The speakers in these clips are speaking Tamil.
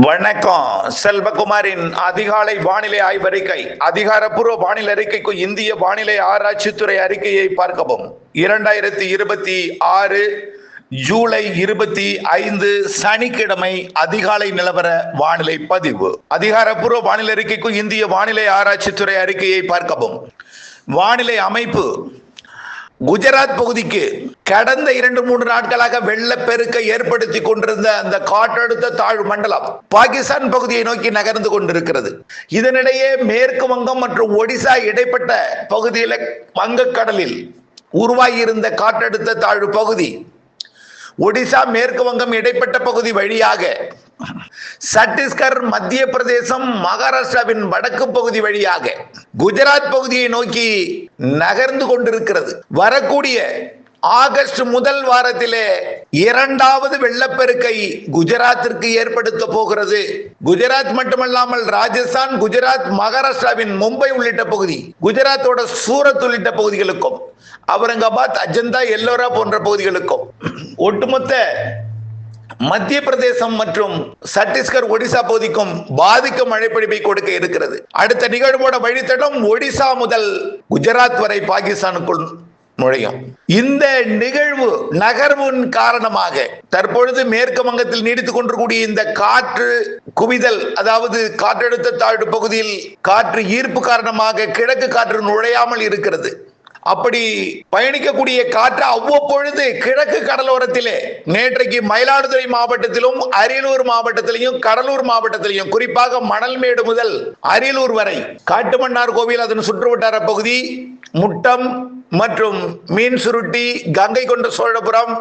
வணக்கம். செல்வகுமாரின் அதிகாலை வானிலை ஆய்வறிக்கை. அதிகாரப்பூர்வ வானிலை அறிக்கைக்கு இந்திய வானிலை ஆராய்ச்சித்துறை அறிக்கையை பார்க்கவும். 2026 ஜூலை 25 சனிக்கிழமை அதிகாலை நிலவர வானிலை பதிவு. அதிகாரப்பூர்வ வானிலை அறிக்கைக்கு இந்திய வானிலை ஆராய்ச்சித்துறை அறிக்கையை பார்க்கவும். வானிலை அமைப்பு: குஜராத் பகுதிக்கு கடந்த 2-3 நாட்களாக வெள்ளப்பெருக்கை ஏற்படுத்தி கொண்டிருந்த அந்த காற்றழுத்த தாழ்வு மண்டலம் பாகிஸ்தான் பகுதியை நோக்கி நகர்ந்து கொண்டிருக்கிறது. இதனிடையே மேற்கு வங்கம் மற்றும் ஒடிசா இடைப்பட்ட பகுதியில் வங்கக்கடலில் உருவாகியிருந்த காற்றழுத்த தாழ்வு பகுதி ஒடிசா மேற்கு வங்கம் இடைப்பட்ட பகுதி வழியாக சத்தீஸ்கர், மத்திய பிரதேசம், மகாராஷ்டிராவின் வடக்கு பகுதி வழியாக குஜராத் பகுதியை நோக்கி நகர்ந்து கொண்டிருக்கிறது. வரக்கூடிய ஆகஸ்ட் முதல் வாரத்திலே இரண்டாவது வெள்ளப்பெருக்கை குஜராத்திற்கு ஏற்படுத்த போகிறது. குஜராத் மட்டுமல்லாமல் ராஜஸ்தான், குஜராத், மகாராஷ்டிராவின் மும்பை உள்ளிட்ட பகுதி, குஜராத்தோட சூரத் உள்ளிட்ட பகுதிகளுக்கும், அவுரங்காபாத், அஜந்தா, எல்லோரா போன்ற பகுதிகளுக்கும், ஒட்டுமொத்த மத்திய பிரதேசம் மற்றும் சத்தீஸ்கர், ஒடிசா பகுதிக்கும் பாதிக்கும் மழைப்பொழிவை கொடுக்க இருக்கிறது. அடுத்த நிகழ்வோட வழித்தடம் ஒடிசா முதல் குஜராத் வரை பாகிஸ்தானுக்குள் நுழையும். இந்த நிகழ்வு நகர்வின் காரணமாக தற்பொழுது மேற்கு வங்கத்தில் நீடித்துக் கொண்டிருக்கூடிய இந்த காற்று குவிதல், அதாவது காற்றழுத்த தாழ்வு பகுதியில் காற்று ஈர்ப்பு காரணமாக கிழக்கு காற்று நுழையாமல் இருக்கிறது. அப்படி பயணிக்கக்கூடிய காற்று அவ்வப்பொழுது கிழக்கு கடலோரத்திலே நேற்றைக்கு மயிலாடுதுறை மாவட்டத்திலும் அரியலூர் மாவட்டத்திலையும் கடலூர் மாவட்டத்திலையும், குறிப்பாக மணல்மேடு முதல் அரியலூர் வரை, காட்டுமன்னார் கோவில் அதன் சுற்றுவட்டார பகுதி, முட்டம் மற்றும் மீன் சுருட்டி, கங்கை கொண்ட சோழபுரம்,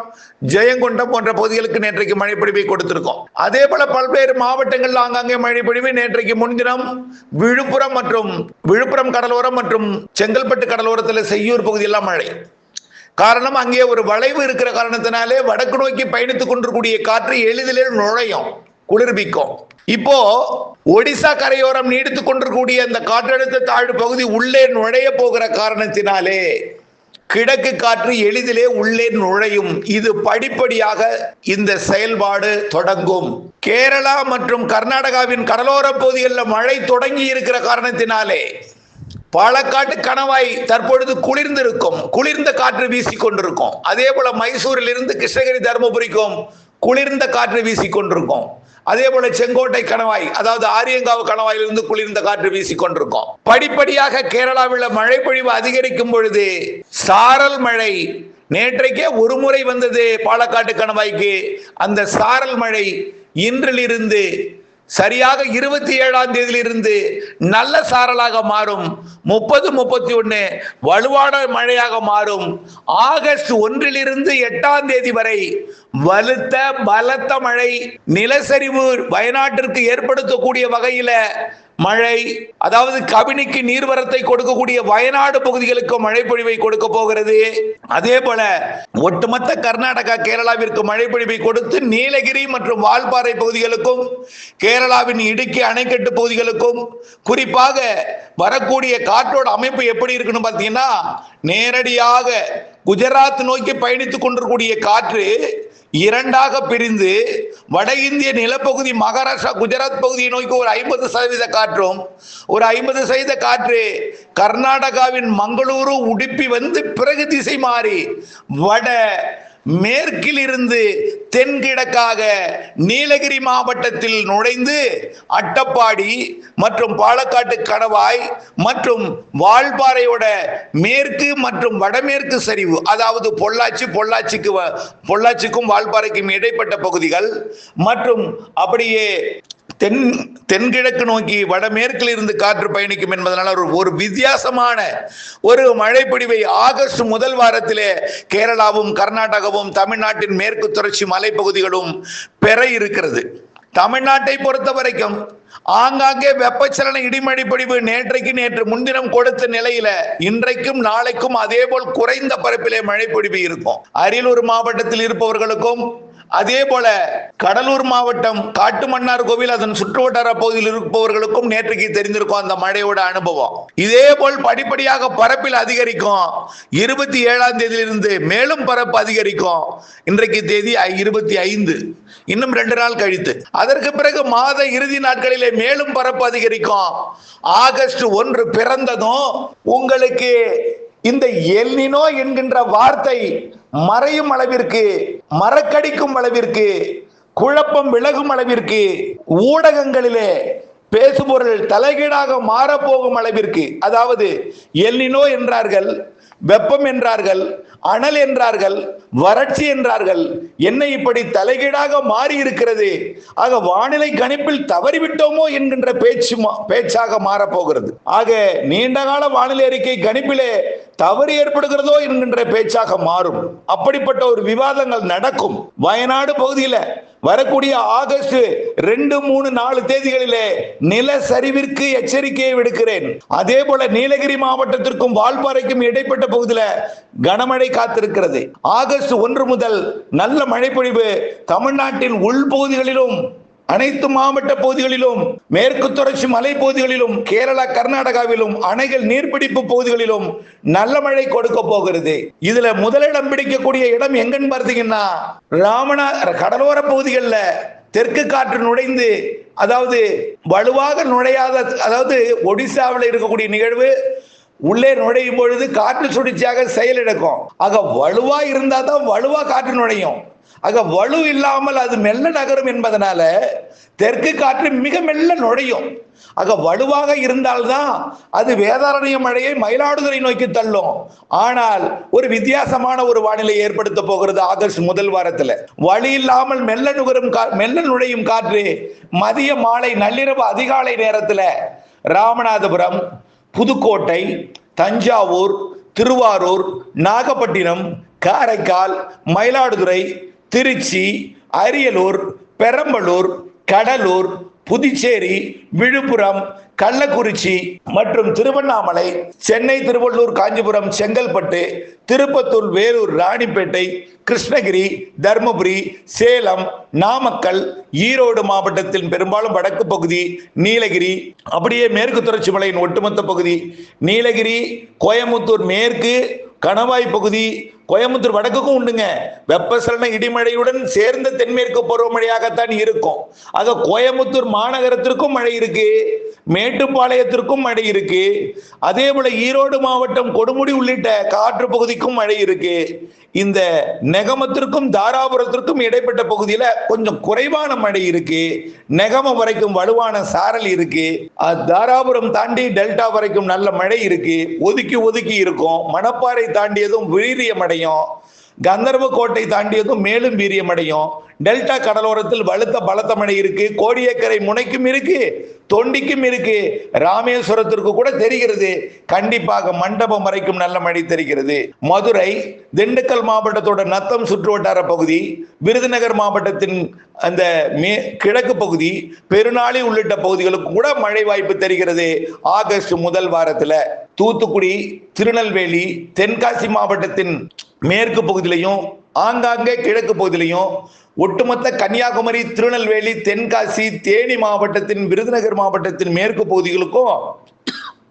ஜெயங்கொண்டம் போன்ற பகுதிகளுக்கு நேற்றைக்கு மழைப்பொழிவை கொடுத்திருக்கோம். அதே போல பல்வேறு மாவட்டங்கள் ஆங்காங்கே மழைப்பொழிவு நேற்றைக்கு முன்தினம் விழுப்புரம் கடலோரம் மற்றும் செங்கல்பட்டு கடலோரத்தில் செய்யூர் பகுதியெல்லாம் மழை. காரணம், அங்கே ஒரு வளைவு இருக்கிற காரணத்தினாலே வடக்கு நோக்கி பயணித்துக் கொண்டிருக்கூடிய காற்று எளிதிலே நுழையும், குளிர்பிக்கும். இப்போ ஒடிசா கரையோரம் நீடித்துக் கொண்டிருக்கூடிய அந்த காற்றழுத்த தாழ்வு பகுதி உள்ளே நுழைய போகிற காரணத்தினாலே கிழக்கு காற்று எளிதிலே உள்ளே நுழையும். இது படிப்படியாக இந்த செயல்பாடு தொடங்கும். கேரளா மற்றும் கர்நாடகாவின் கடலோர பகுதிகளில் மழை தொடங்கி இருக்கிற காரணத்தினாலே பாலக்காட்டு கணவாய் தற்பொழுது குளிர்ந்திருக்கும், குளிர்ந்த காற்று வீசிக்கொண்டிருக்கும். அதே போல மைசூரில் இருந்து கிருஷ்ணகிரி, தருமபுரிக்கும் குளிர்ந்த காற்று வீசிக்கொண்டிருக்கும். அதே போல செங்கோட்டை கணவாய், அதாவது ஆரியங்காவு கணவாயிலிருந்து குளிர்ந்த காற்று வீசிக்கொண்டிருக்கும். படிப்படியாக கேரளாவில் மழை பொழிவு அதிகரிக்கும் பொழுது சாரல் மழை நேற்றைக்கே ஒரு முறை வந்தது பாலக்காட்டு கணவாய்க்கு. அந்த சாரல் மழை இன்றிலிருந்து சரியாக 27ஆம் தேதியிலிருந்து நல்ல சாரலாக மாறும். 30, 31 வலுவான மழையாக மாறும். ஆகஸ்ட் 1 8ஆம் தேதி வரை வலுத்த பலத்த மழை, நிலச்சரிவு வயநாட்டிற்கு ஏற்படுத்தக்கூடிய வகையில மழை, அதாவது கபினிக்கு நீர்வரத்தை கொடுக்கக்கூடிய வயநாடு பகுதிகளுக்கு மழை பொழிவை கொடுக்க போகிறது. அதே போல ஒட்டுமொத்த கர்நாடகா, கேரளாவிற்கு மழை பொழிவை கொடுத்து நீலகிரி மற்றும் வால்பாறை பகுதிகளுக்கும், கேரளாவின் இடுக்கி அணைக்கட்டு பகுதிகளுக்கும், குறிப்பாக வரக்கூடிய காற்றோட அமைப்பு எப்படி இருக்குன்னு பார்த்தீங்கன்னா, நேரடியாக குஜராத் நோக்கி பயணித்துக் கொண்டிருக்கூடிய காற்று இரண்டாக பிரிந்து வட இந்திய நிலப்பகுதி மகாராஷ்டிரா, குஜராத் பகுதியை நோக்கி ஒரு 50% காற்றும், ஒரு 50% காற்று கர்நாடகாவின் மங்களூரு, உடுப்பி வந்து பிறகு திசை மாறி வட மேற்கில் இருந்து தென்கிழக்காக நீலகிரி மாவட்டத்தில் நுழைந்து அட்டப்பாடி மற்றும் பாலக்காட்டு கணவாய் மற்றும் வால்பாறையோட மேற்கு மற்றும் வடமேற்கு சரிவு, அதாவது பொள்ளாச்சிக்கும் வால்பாறைக்கும் இடைப்பட்ட பகுதிகள் மற்றும் அப்படியே தென்கிழக்கு நோக்கி வடமேற்கில் இருந்து காற்று பயணிக்கும் என்பதனால ஒரு வித்தியாசமான ஒரு மழை பொழிவை ஆகஸ்ட் முதல் வாரத்திலே கேரளாவும், கர்நாடகாவும், தமிழ்நாட்டின் மேற்கு தொடர்ச்சி மலைப்பகுதிகளும் பெற இருக்கிறது. தமிழ்நாட்டை பொறுத்த வரைக்கும் ஆங்காங்கே வெப்பச்சலன இடிமழை பொழிவு நேற்று முன்தினம் கொடுத்த நிலையில இன்றைக்கும் நாளைக்கும் அதே போல் குறைந்த பரப்பிலே மழை பொழிவு இருக்கும். அரியலூர் மாவட்டத்தில் இருப்பவர்களுக்கும், அதே போல கடலூர் மாவட்டம் காட்டுமன்னார் கோவில் அதன் சுற்றுவட்டார பகுதியில் இருப்பவர்களுக்கும் நேற்றுக்கு தெரிந்திருக்கும் அந்த மழையோட அனுபவம். இதே போல் படிப்படியாக பரப்பில் அதிகரிக்கும். 27ஆம் தேதியிலிருந்து மேலும் பரப்பு அதிகரிக்கும். இன்றைக்கு தேதி 25, இன்னும் 2 நாள் கழித்து. அதற்கு பிறகு மாத இறுதி நாட்களிலே மேலும் பரப்பு அதிகரிக்கும். ஆகஸ்ட் 1 பிறந்ததும் உங்களுக்கு இந்த எல் நினோ என்கின்ற வார்த்தை மறையும் அளவிற்கு, மறக்கடிக்கும் அளவிற்கு, குழப்பம் விலகும் அளவிற்கு, ஊடகங்களிலே பேசுபொருள் தலைகீழாக மாறப்போகும் அளவிற்கு, அதாவது எல் நினோ என்றார்கள், வெப்பம் என்றார்கள், அனல் என்றார்கள், வறட்சி என்றார்கள். என்ன இப்படி தலைகீழாக மாறி இருக்கிறது? ஆக வானிலை கணிப்பில் தவறிவிட்டோமோ என்கின்ற பேச்சாக மாறப்போகிறது. ஆக நீண்டகால வானிலை அறிக்கை கணிப்பிலே தவறு ஏற்படுகிறதோ என்கின்ற பேச்சாக மாறும். அப்படிப்பட்ட ஒரு விவாதங்கள் நடக்கும். வயநாடு பகுதியில் வரக்கூடிய ஆகஸ்ட் 2, 3, 4 தேதிகளிலே நிலச்சரிவிற்கு எச்சரிக்கையை விடுக்கிறேன். அதே போல நீலகிரி மாவட்டத்திற்கும் வால்பாறைக்கும் இடைப்பட்ட பகுதியில் கனமழை காத்திருக்கிறது. ஆகஸ்ட் 1 முதல் நல்ல மழைப்பொழிவு தமிழ்நாட்டின் உள்பகுதிகளிலும், அனைத்து மாவட்ட பகுதிகளிலும், மேற்கு தொடர்ச்சி மலை பகுதிகளிலும், கேரளா கர்நாடகாவிலும், அணைகள் நீர்பிடிப்பு பகுதிகளிலும் நல்ல மழை கொடுக்க போகிறது. இதுல முதலிடம் பிடிக்கக்கூடிய இடம் எங்கன்னு பார்த்தீங்கன்னா கடலோர பகுதிகளில் தெற்கு காற்று நுழைந்து, அதாவது வலுவாக நுழையாத, அதாவது ஒடிசாவில் இருக்கக்கூடிய நிகழ்வு உள்ளே நுழையும் பொழுது காற்று சுழற்சியாக செயலிழக்கும். ஆக வலுவா இருந்தா தான் வலுவா காற்று நுழையும். ஆக வலு இல்லாமல் அது மெல்ல நகரும் என்பதனால தெற்கு காற்று மிக மெல்ல நுழையும். ஆக வலுவாக இருந்தால்தான் அது வேதாரண்ய மழையை மயிலாடுதுறை நோக்கி தள்ளும். ஆனால் ஒரு வித்தியாசமான ஒரு வானிலை ஏற்படுத்த போகிறது ஆகஸ்ட் முதல் வாரத்தில். வழி இல்லாமல் மெல்ல நுழையும் காற்று மதிய, மாலை, நள்ளிரவு, அதிகாலை நேரத்தில் ராமநாதபுரம், புதுக்கோட்டை, தஞ்சாவூர், திருவாரூர், நாகப்பட்டினம், காரைக்கால், மயிலாடுதுறை, திருச்சி, அரியலூர், பெரம்பலூர், கடலூர், புதுச்சேரி, விழுப்புரம், கள்ளக்குறிச்சி மற்றும் திருவண்ணாமலை, சென்னை, திருவள்ளூர், காஞ்சிபுரம், செங்கல்பட்டு, திருப்பத்தூர், வேலூர், ராணிப்பேட்டை, கிருஷ்ணகிரி, தர்மபுரி, சேலம், நாமக்கல், ஈரோடு மாவட்டத்தின் பெரும்பாலும் வடக்கு பகுதி, நீலகிரி, அப்படியே மேற்கு தொடர்ச்சி மலையின் ஒட்டுமொத்த பகுதி, நீலகிரி, கோயமுத்தூர் மேற்கு, கணவாய் பகுதி, கோயம்புத்தூர் வடக்குக்கும் உண்டுங்க. வெப்பசலன இடிமழையுடன் சேர்ந்த தென்மேற்கு பருவமழையாகத்தான் இருக்கும். ஆக கோயம்புத்தூர் மாநகரத்திற்கும் மழை இருக்கு, மேட்டுப்பாளையத்திற்கும் மழை இருக்கு. அதே போல ஈரோடு மாவட்டம் கொடுமுடி உள்ளிட்ட காற்று பகுதிக்கும் மழை இருக்கு. இந்த நெகமத்திற்கும் தாராபுரத்திற்கும் இடைப்பட்ட பகுதியில கொஞ்சம் குறைவான மழை இருக்கு. நெகமம் வரைக்கும் வலுவான சாரல் இருக்கு. தாராபுரம் தாண்டி டெல்டா வரைக்கும் நல்ல மழை இருக்கு. ஒதுக்கி ஒதுக்கி இருக்கும். மணப்பாறை தாண்டியதும் வீரியமடையும். கந்தர்வ கோட்டை தாண்டியதும் மேலும் வீரியமடையும். டெல்டா கடலோரத்தில் பலத்த மழை இருக்கு. கோடியக்கரை முனைக்கும் இருக்கு, தொண்டிக்கும் இருக்கு, ராமேஸ்வரத்திற்கு கூட தெரிகிறது. கண்டிப்பாக மண்டபம் வரைக்கும் நல்ல மழை தெரிகிறது. மதுரை, திண்டுக்கல் மாவட்டத்தோட நத்தம் சுற்றுவட்டார பகுதி, விருதுநகர் மாவட்டத்தின் அந்த கிழக்கு பகுதி, பெருநாளி உள்ளிட்ட பகுதிகளுக்கு கூட மழை வாய்ப்பு தெரிகிறது ஆகஸ்ட் முதல் வாரத்தில். தூத்துக்குடி, திருநெல்வேலி, தென்காசி மாவட்டத்தின் மேற்கு பகுதியிலையும், ஆங்காங்கே கிழக்கு பகுதியிலையும், ஒட்டுமொத்த கன்னியாகுமரி, திருநெல்வேலி, தென்காசி, தேனி மாவட்டத்தின், விருதுநகர் மாவட்டத்தின் மேற்கு பகுதிகளுக்கும்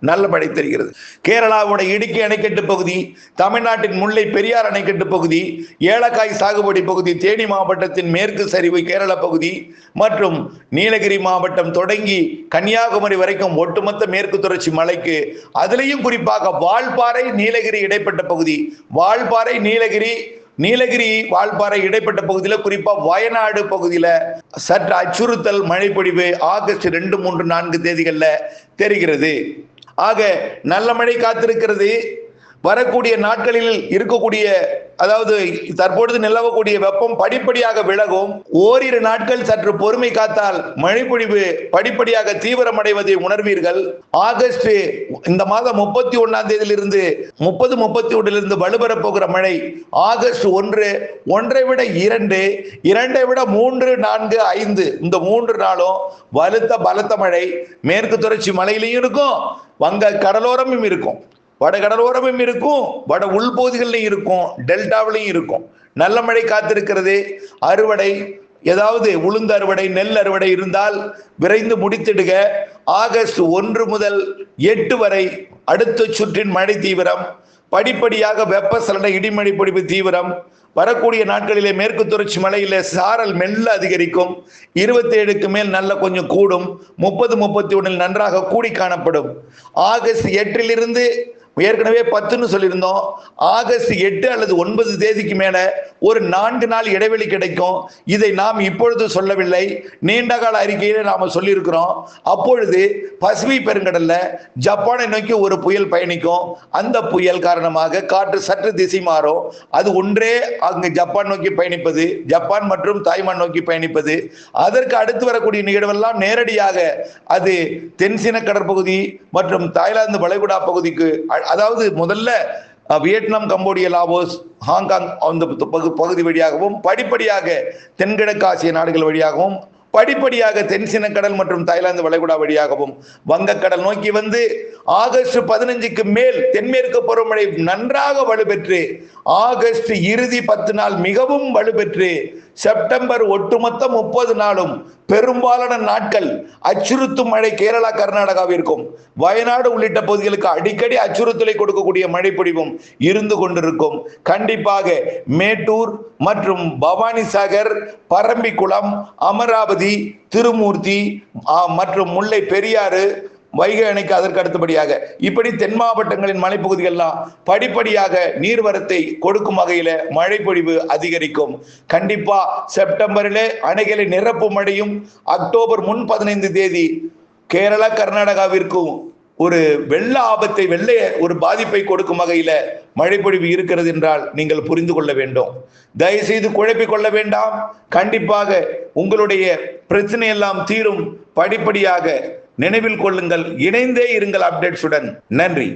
நல்ல மழை தெரிகிறது. கேரளாவோட இடுக்கி அணைக்கட்டு பகுதி, தமிழ்நாட்டின் முல்லை பெரியார் அணைக்கட்டு பகுதி, ஏலக்காய் சாகுபடி பகுதி, தேனி மாவட்டத்தின் மேற்கு சரிவு கேரள பகுதி மற்றும் நீலகிரி மாவட்டம் தொடங்கி கன்னியாகுமரி வரைக்கும் ஒட்டுமொத்த மேற்கு தொடர்ச்சி மலைக்கு, அதிலையும் குறிப்பாக வால்பாறை, நீலகிரி இடைப்பட்ட பகுதி, வால்பாறை, நீலகிரி வால்பாறை இடைப்பட்ட பகுதியில், குறிப்பா வயநாடு பகுதியில சற்று அச்சுறுத்தல் மழைப்பொழிவு ஆகஸ்ட் 2, 3, 4 தேதிகள்ல தெரிகிறது. ஆக நல்ல மழை காத்திருக்கிறது. வரக்கூடிய நாட்களில் இருக்கக்கூடிய, அதாவது தற்பொழுது நிலவக்கூடிய வெப்பம் படிப்படியாக விலகும். ஓரிரு நாட்கள் சற்று பொறுமை காத்தால் மழைப்பொழிவு படிப்படியாக தீவிரமடைவதை உணர்வீர்கள். ஆகஸ்ட் இந்த மாதம் 31ஆம் தேதியிலிருந்து 30-31 வலுப்பெறப் போகிற மழை ஆகஸ்ட் 1, 1 விட 2, 2 விட 3, 4, 5 இந்த 3 நாளும் பலத்த மழை மேற்கு தொடர்ச்சி மலையிலையும் இருக்கும், வங்க கடலோரமும் இருக்கும், வட கடலோரமும் இருக்கும், வட உள்பகுதிகளிலும் இருக்கும், டெல்டாவிலையும் இருக்கும். நல்ல மழை காத்திருக்கிறது. அறுவடை, ஏதாவது உளுந்து அறுவடை, நெல் அறுவடை இருந்தால் விரைந்து முடித்திடுக. ஆகஸ்ட் 1 முதல் 8 வரை அடுத்த சுற்றின் மழை தீவிரம். படிப்படியாக வெப்பசலன இடிமழை பொழிவு தீவிரம். வரக்கூடிய நாட்களிலே மேற்கு தொடர்ச்சி மலையிலே சாரல் மெல்ல அதிகரிக்கும். 27க்கு மேல் நல்ல கொஞ்சம் கூடும். 30, 31 நன்றாக கூடி காணப்படும். ஆகஸ்ட் 8 ஏற்கனவே 10ன்னு சொல்லியிருந்தோம். ஆகஸ்ட் 8 அல்லது 9 தேதிக்கு மேல ஒரு 4 நாள் இடைவெளி கிடைக்கும். இதை நாம் இப்பொழுது சொல்லவில்லை, நீண்டகால அறிக்கையில நாம சொல்லியிருக்கிறோம். அப்பொழுது பசிபிக் பெருங்கடல்ல ஜப்பானை நோக்கி ஒரு புயல் பயணிக்கும். அந்த புயல் காரணமாக காற்று சற்று திசை மாறும். அது ஒன்றே அங்கு ஜப்பான் நோக்கி பயணிப்பது, ஜப்பான் மற்றும் தாய்வான் நோக்கி பயணிப்பது. அதற்கு அடுத்து வரக்கூடிய நிகழ்வெல்லாம் நேரடியாக அது தென்சீன கடற்பகுதி மற்றும் தாய்லாந்து வளைகுடா பகுதிக்கு, அதாவது முதல்ல வியட்நாம், கம்போடியா, லாவோஸ், ஹாங்காங் அந்த பகுதி வழியாகவும் படிப்படியாக தென்கிழக்கு ஆசிய நாடுகள் வழியாகவும் படிப்படியாக தென்சீன கடல் மற்றும் தாய்லாந்து வளைகுடா வழியாகவும் வங்கக்கடல் நோக்கி வந்து ஆகஸ்ட் 15க்கு மேல் தென்மேற்கு பருவமழை நன்றாக வலுப்பெற்று ஆகஸ்ட் இறுதி 10 நாள் மிகவும் வலுப்பெற்று செப்டம்பர் ஒட்டுமொத்த 30 நாளும் பெரும்பாலான நாட்கள் அச்சுறுத்தும் மழை கேரளா, கர்நாடகாவிற்கும் வயநாடு உள்ளிட்ட பகுதிகளுக்கு அடிக்கடி அச்சுறுத்தலை கொடுக்கக்கூடிய மழை பொழிவும் இருந்து கொண்டிருக்கும். கண்டிப்பாக மேட்டூர் மற்றும் பவானிசாகர், பரம்பிக்குளம், அமராவதி, திருமூர்த்தி மற்றும் முல்லை பெரியாறு, வைகை அணைக்கு அதற்கு அடுத்தபடியாக இப்படி தென் மாவட்டங்களின் மலைப்பகுதிகள்லாம் படிப்படியாக நீர்வரத்தை கொடுக்கும் வகையில மழை பொழிவு அதிகரிக்கும். கண்டிப்பா செப்டம்பரிலே அணைகளை நிரப்பும் மழையும் அக்டோபர் 15 தேதி கேரளா, கர்நாடகாவிற்கும் ஒரு வெள்ள ஆபத்தை, ஒரு பாதிப்பை கொடுக்கும் வகையில மழைப்பொழிவு இருக்கிறது என்றால் நீங்கள் புரிந்து கொள்ள வேண்டும். தயவு செய்து குழப்பிக் கொள்ள வேண்டாம். கண்டிப்பாக உங்களுடைய பிரச்சனை எல்லாம் தீரும். படிப்படியாக நினைவில் கொள்ளுங்கள். இணைந்தே இருங்கள் அப்டேட்ஸுடன். நன்றி.